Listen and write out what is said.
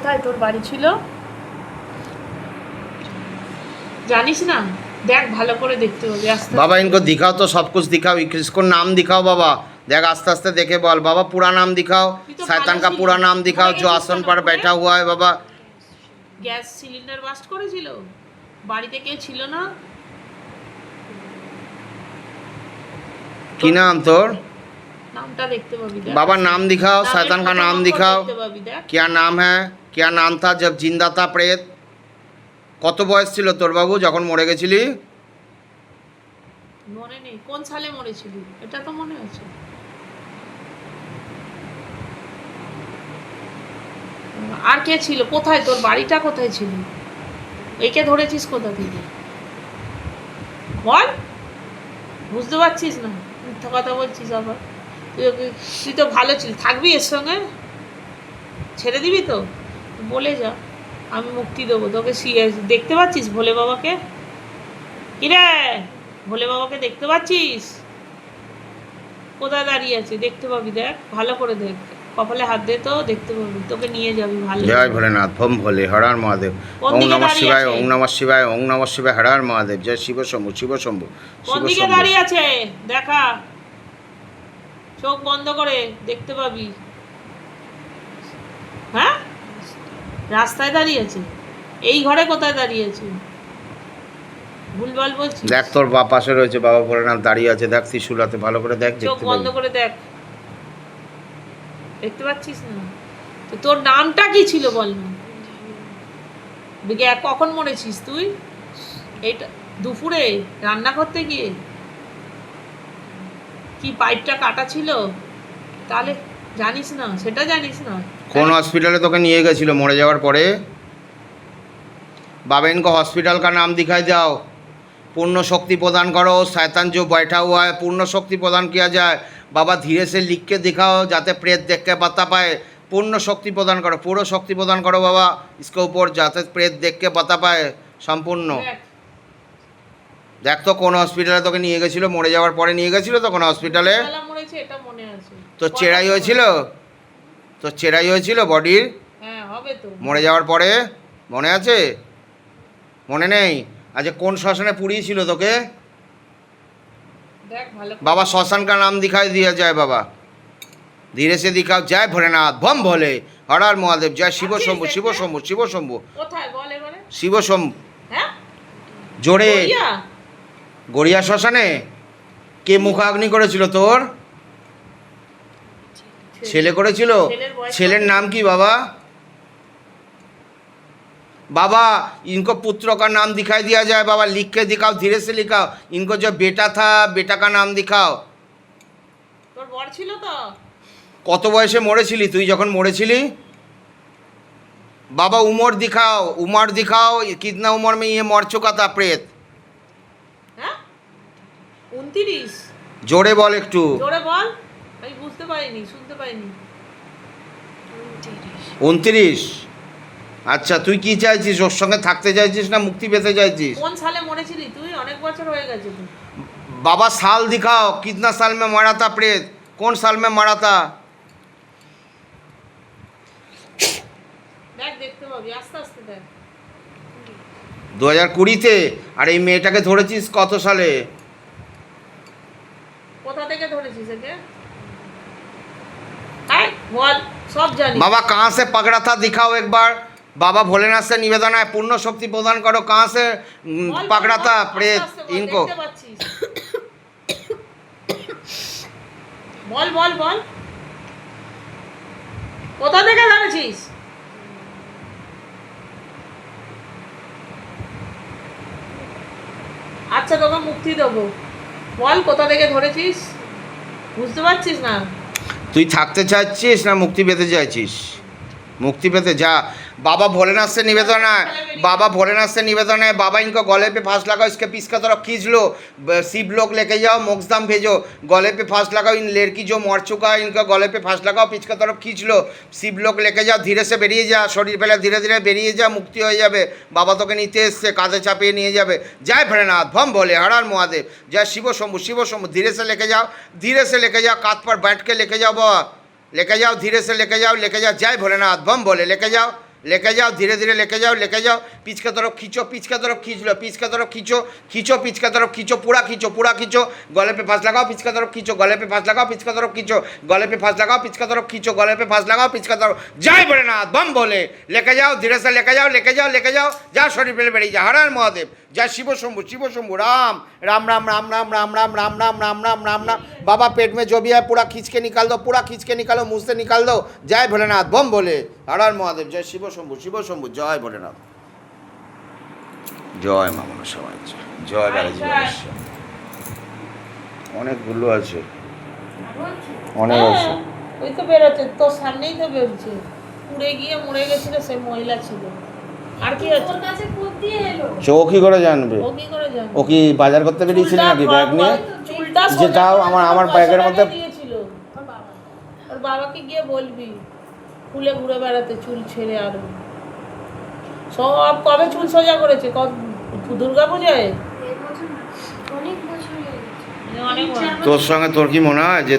কোথায় তোর বাড়ি ছিল জানিস না? দেখ ভালো করে দেখতে হবে আস্তে बाबा इनको दिखाओ तो सब कुछ दिखाओ, इसको नाम दिखाओ बाबा। देख आस्ते आस्ते देखे बोल बाबा, पूरा नाम दिखाओ, शैतान का पूरा नाम दिखाओ जो आसन पर बैठा हुआ है बाबा। গ্যাস সিলিন্ডার বাস্ট করেছিল, বাড়িতে কেউ ছিল না। की नाम तोर? নামটা দেখতে পাবি দেখ। बाबा नाम दिखाओ, নামের शैतान का প্রথম नाम অক্ষর दिखाओ। দেখতে পাবি দেখ। क्या नाम है, क्या नाम था जब जिंदा था प्रेत? কত বয়স ছিল তোর বাবু যখন মরে গেছিলি? মনে নেই কোন সালে মরেছিলি, এটা তো মনে আছে। আর কে ছিল, কোথায় তোর বাড়িটা কোথায় ছিল, একে ধরেছিস কোথা থেকে বল? বুঝতে পারছিস না, মিথ্যা কথা বলছিস আবার। তুই তো ভালো ছিলি, থাকবি এর সঙ্গে, ছেড়ে দিবি তো? বলে যা, আমি মুক্তি দেবো তোকে। দেখতে পাচ্ছিস ভোলে বাবাকে? কিরে ভোলে বাবাকে দেখতে পাচ্ছিস? কোথায় দাঁড়িয়ে আছে দেখতে পাবি, দেখ ভালো করে দেখ, কপালে হাত দে তো দেখতে পাবি, তোকে নিয়ে যাবি ভালো। জয় ভোলেনাথ, ভোম ভোলে, হর হর মহাদেব। ওং নমঃ শিবায়, ওং নমঃ শিবায়, ওং নমঃ শিবায়, হর হর মহাদেব। জয় শিব শম্ভু, শিব শম্ভু, কোন শিব দিকে শম্ভু। দাঁড়িয়ে আছে দেখা, চোখ বন্ধ করে দেখতে পাবি। হ্যাঁ রাস্তায় দাঁড়িয়ে আছে, এই ঘরে কোথায় দাঁড়িয়ে আছে? ভুলভাল বলছিস। দেখ তোর পাশে রয়েছে বাবা ভোলেনাথ দাঁড়িয়ে আছে, দেখ ত্রিশূল হাতে, ভালো করে দেখ, চোখ দেখতে বন্ধ পাবি। করে দেখ, দেখতে পাচ্ছিস না? তো তোর নামটা কি ছিল বল না? কখন মরেছিস তুই? এইটা দুপুরে রান্না করতে গিয়ে কি পাইপটা কাটা ছিল? তাহলে জানিস না, সেটা জানিস না? কোন हॉस्पिटल তোকে নিয়ে গেছিল মরে যাওয়ার পরে? बाबा इनको हॉस्पिटल का नाम दिखाई जाओ। पूर्ण शक्ति प्रदान करो, शैतान जो बैठा हुआ है पूर्ण शक्ति प्रदान किया जाए। बाबा धीरे से लिख के दिखाओ जाते प्रेत देख के बता पाए। पूर्ण शक्ति प्रदान करो, पूर्ण शक्ति प्रदान करो बाबा इसके ऊपर, जाते प्रेत देख के बता पाए সম্পূর্ণ। দেখ তো কোন হসপিটালে তোকে নিয়ে গেছিল মরে যাওয়ার পরে, নিয়ে গেছিল তো কোন হসপিটালে? মরেছে এটা মনে আছে। তো চেরাই হয়েছিল, তো চেরাই হয়েছিল বডির হ্যাঁ হবে তো। মরে যাওয়ার পরে মনে আছে? মনে নেই? আচ্ছা কোন শ্মশানে পুড়িয়েছিল তোকে? দেখ ভালো করে। बाबा श्मशान का नाम दिखाई दिया जाए बाबा, धीरे से दिखाओ। जय भोलेनाथ, भम भोले, हर हर महादेव। जय शिव शंभु, शिव शंभु, शिव शंभु, কোথায় বল এবারে? শিব শম্ভু। হ্যাঁ জোরে গড়িয়া? গড়িয়া শ্মশানে কে মুখাগ্নি করেছিল তোর? ছেলে করেছিল। ছেলের বয়স ছেলের কত? नाम की बाबा? बाबा इनको पुत्र का नाम दिखाई दिया जाए बाबा, लिख के दिखाओ, धीरे से लिखाओ। इनको जो बेटा था बेटा का नाम दिखाओ। তোর বর ছিল তো? কত বয়সে মরেছিলি তুই যখন মরেছিলি? बाबा उम्र दिखाओ, उम्र दिखाओ, कितना उम्र में ये मर चुका था प्रेत? হ্যাঁ 29। জোরে বল একটু। জোরে বল, আমি বুঝতে পারিনি, শুনতে পারিনি। 29। আচ্ছা তুই কি চাইছিস, ওর সঙ্গে থাকতে চাইছিস না মুক্তি পেতে চাইছিস? কোন সালে মরেছিলি তুই? অনেক বছর হয়ে গেছে তো। बाबा साल दिखाओ, कितना साल में मरा था प्रेत, कौन साल में मरा था? দেখ দেখতে পাবি, আস্তে আস্তে দেখ। 2020-তে। আর এই মেয়েটাকে ধরেছিস কত সালে? কোথা থেকে ধরেছিস একে? হ্যাঁ বল, সব জানি। बाबा कहाँ से पकड़ा था दिखाओ एक बार। बाबा भोलेनाथ से निवेदन है पूर्ण शक्ति प्रदान करो, कहाँ से বল, पकड़ा বল, था আস্তে प्रेत আস্তে বল, इनको? দেখতে পাচ্ছিস? বল বল বল, কোথা থেকে ধরেছিস? আচ্ছা তোকে মুক্তি দেবো, বল কোথা থেকে ধরেছিস? বুঝতে পারছিস না? তুই থাকতে চাইছিস না মুক্তি পেতে চাইছিস? मुक्ति पेते जा। बाबा भोलेनाथ से निवेदन है, बाबा भोलेनाथ से निवेदन है, बाबा इनको गले पे फांस लगाओ, इसके पीस का तरफ खींच लो, शिव लोग लेके जाओ, मोक्षधाम भेजो, गले पे फांस लगाओ। इन लड़की जो मर चुका है इनका गले पे फांस लगाओ, पीछ का तरफ खींच लो, शिव लोग लेके जाओ, धीरे से बेरिए जा, शरीर पेले धीरे धीरे बेरिए जा, मुक्ति हो जाए। बाबा तो के नीचे से काঁধে চাপিয়ে নিয়ে যাবে। जय भोलेनाथ, भम भोले, हर हर महादेव, जय शिव शंभु, शिव शंभु। धीरे से लेके जाओ, धीरे से लेके जाओ, कांध पर बैठ के लेके जाओ बाबा, लेके जाओ, धीरे से लेके जाओ, लेके जाओ। जय भोलेनाथ, बम बोले, लेके जाओ, লেখে যাও, ধীরে ধীরে লেখে যাও, লেখে যাও। পিচকা তরফ খিচো, পিচকা তরফ খিচলো, পিচকা তরফ খিচো, খিচো পিচকা তরফ খিচো, পুরা খিচো, পুরা খিচো। गले पे फांस लगाओ, पिचका तरफ खींचो, गले पे फांस लगाओ, पिचका तरफ खींचो, गले पे फांस लगाओ, पिचका तरफ खींचो, गले पे फांस लगाओ, पिचका तरफ। जय भोलेनाथ बम बोले लेके जाओ, धीरे से लेके जाओ, लेके जाओ, लेके जाओ। जा शरीर पे बेड़ी जा। हर हर महादेव। जय शिव शंभु, शिव शंभु। राम राम राम राम राम राम राम राम राम राम राम राम राम। बाबा पेट में जो भी है पूरा खींच के निकाल दो, पूरा खींच के निकालो, मुंह से निकाल दो। जय भोलेनाथ बम बोले। हर हर महादेव। जय शिव शंभु, शिव शंभु। जय भोलेनाथ। জয় মা মনসা মায়ের জয়। জয় বালাজি গণেশ। অনেকগুলো আছে, অনেক আছে। হ্যাঁ, ওই তো বেরোচ্ছে, তোর সামনেই তো বেরোচ্ছে। পুড়ে গিয়ে মরে গেছিল, সে মহিলা ছিল। আর কি আছে? ওর কাছে কোপ দিয়ে এলো। সে ও কি করে জানবে? ও কি করে জানবে? ও কি বাজার করতে বেরিয়েছিল চুলটা নাকি ব্যাগ নিয়ে? চুলটা যে সোজা তাও করে আমার পয়সা ব্যাগের মধ্যে দিয়েছিল। ওর বাবা। ওর বাবাকে গিয়ে বলবি খুলে ঘুরে বেড়াতে, চুল ছেড়ে। আরো সব কবে চুল সোজা করেছে? দুর্গা পূজায়। এই বছর না, অনেক বছর হয়ে গেছে। অনেক তোর সঙ্গে তোর কি মনে হয় যে